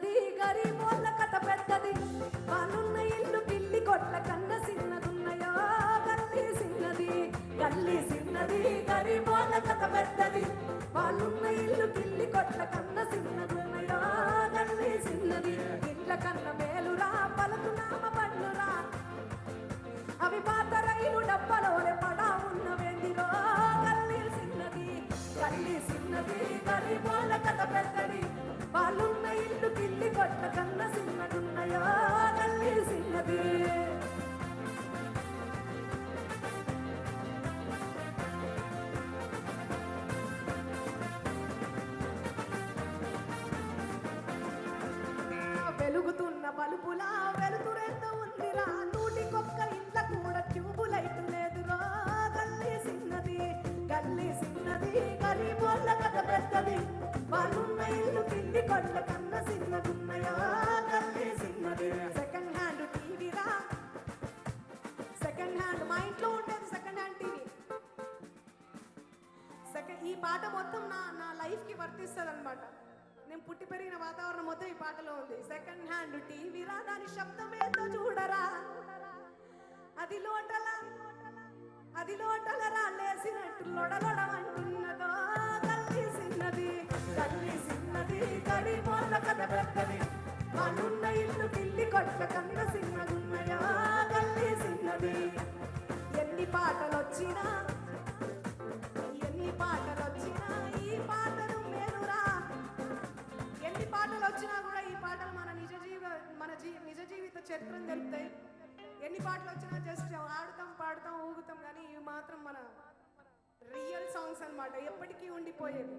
సిన్నది గరీబోళ్ళ కథ పెద్దది వాళ్ళున్న ఇల్లు పిల్లి కొట్ల కన్న సిన్నదున్నయో గల్లీ సిన్నది గరీబోళ్ళ కథ పెద్దది వాళ్ళున్న ఇల్లు పిల్లి కొట్ల కన్న సిన్నదున్నయో గల్లీ సిన్నది ఇండ్ల కన్న మేలురా పలుకునామ బండ్లురా అవి పాత రైలు డబ్బలోనే పడా ఉన్న వెండిరో గల్లీ సిన్నది గరీబోళ్ళ కథ పెద్దది వాళ్ళున్న ఇల్లు పిల్లి కొట్ల కన్న సిన్నదున్నయో గల్లీ సిన్నది వెలుగుతున్న బలుపులా వెలుతురెంత ఉందిరా నూటికొక్క ఇంట్ల కూడా ట్యూబులైట్ లేదురా గల్లీ సిన్నది గరీబోళ్ళ కథ పెద్దది వాళ్ళున్న ఇల్లు పిల్లి కొట్ల కన్న సిన్నదున్నయో గల్లీ సిన్నది సెకండ్ హ్యాండ్ టీవీరా సెకండ్ హ్యాండ్ మా ఇంట్లో ఉండేది సెకండ్ హ్యాండ్ టీవీ ఈ పాట మొత్తం నా లైఫ్ కి వర్తిస్తుంది అనమాట నేను పుట్టి పెరిగిన వాతావరణం మొత్తం ఈ పాటలో ఉంది సెకండ్ హ్యాండ్ టీవీరా దాని శబ్దం ఏందో చూడరా అది లోటలరా లేసినట్టు లొడలొడమంటున్నదో గల్లీ సిన్నది గరీబోళ్ళ కథ పెద్దది వాళ్ళున్న ఇల్లు పిల్లి కొట్ల కన్న సిన్నదున్నయో గల్లీ సిన్నది ఎన్ని పాటలు వచ్చినా ఈ పాటలు మేలురా ఎన్ని పాటలు వచ్చినా కూడా ఈ పాటలు మన నిజ జీవిత చరిత్రను తెలుపుతాయి ఎన్ని పాటలు వచ్చినా జస్ట్ ఆడుతాం పాడుతాం ఊగుతాం కానీ ఇవి మాత్రం మన రియల్ సాంగ్స్ అన్నమాట ఎప్పటికీ ఉండిపోయేది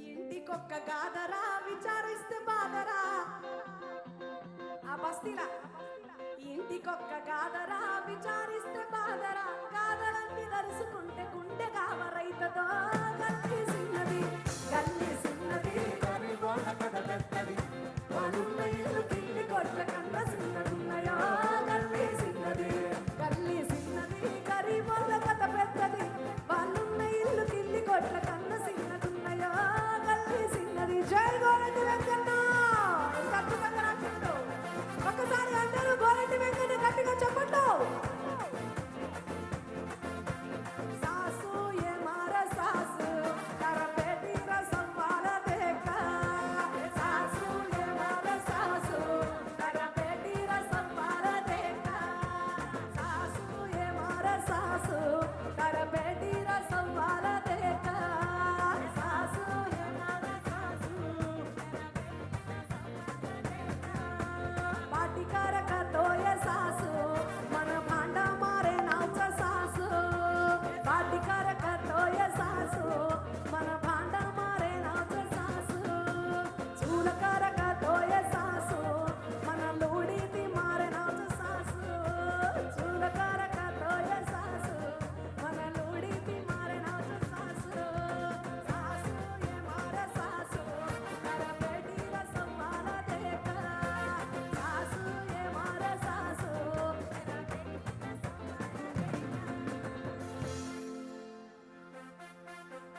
ఈ ఇంటికొక్క గాదరా విచారిస్తే బాధరా ఆ బస్తీలా ఈ ఇంటికొక్క గాదరా విచారిస్తే బాధరా గాదలన్నీ దరుసుకుంటే గుండె గావరైతదో గల్లీ సిన్నది గరీబోళ్ళ కథ పెద్దది వాళ్ళున్న ఇల్లు పిల్లి కొట్ల కన్న సిన్నదున్నయో గల్లీ సిన్నది గరీబోళ్ళ కథ పెద్దది వాళ్ళున్న ఇల్లు పిల్లి కొట్ల కన్న సిన్నదున్నయో గల్లీ సిన్నది జై గోరెడ్డి వెంకన్న అద్భుతంగా రాసిండు ఒక్కసారి అందరూ గోరెడ్డి వెంకన్న గట్టిగా చెప్పండు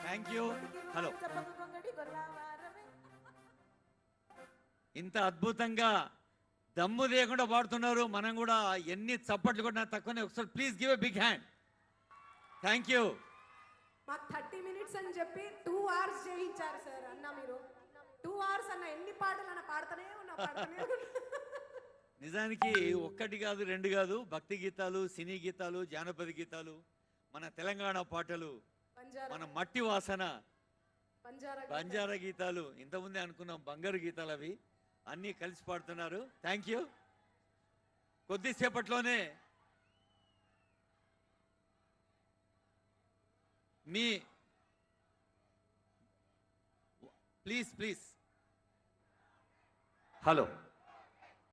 థ్యాంక్ యూ. హలో, ఇంత అద్భుతంగా దమ్ము లేకుండా పాడుతున్నారు. మనం కూడా ఎన్ని చప్పట్లు కొట్టినా తక్కువనే. ఒకసారి please give a big hand. Thank you. మాకు 30 minutes అని చెప్పి 2 hours చేయించారు సార్. అన్న మీరు 2 hours అన్న ఎన్ని పాటలు అన్న పాడుతూనే ఉన్నా. నిజానికి ఒక్కటి కాదు, రెండు కాదు, భక్తి గీతాలు, సినీ గీతాలు, జానపద గీతాలు, మన తెలంగాణ పాటలు, మన మట్టి వాసన, బంజారా గీతాలు, ఇంతకుముందే అనుకున్నాం బంగారు గీతాలు, అవి అన్నీ కలిసి పాడుతున్నారు. Thank you. కొద్దిసేపట్లోనే మీ ప్లీజ్ హలో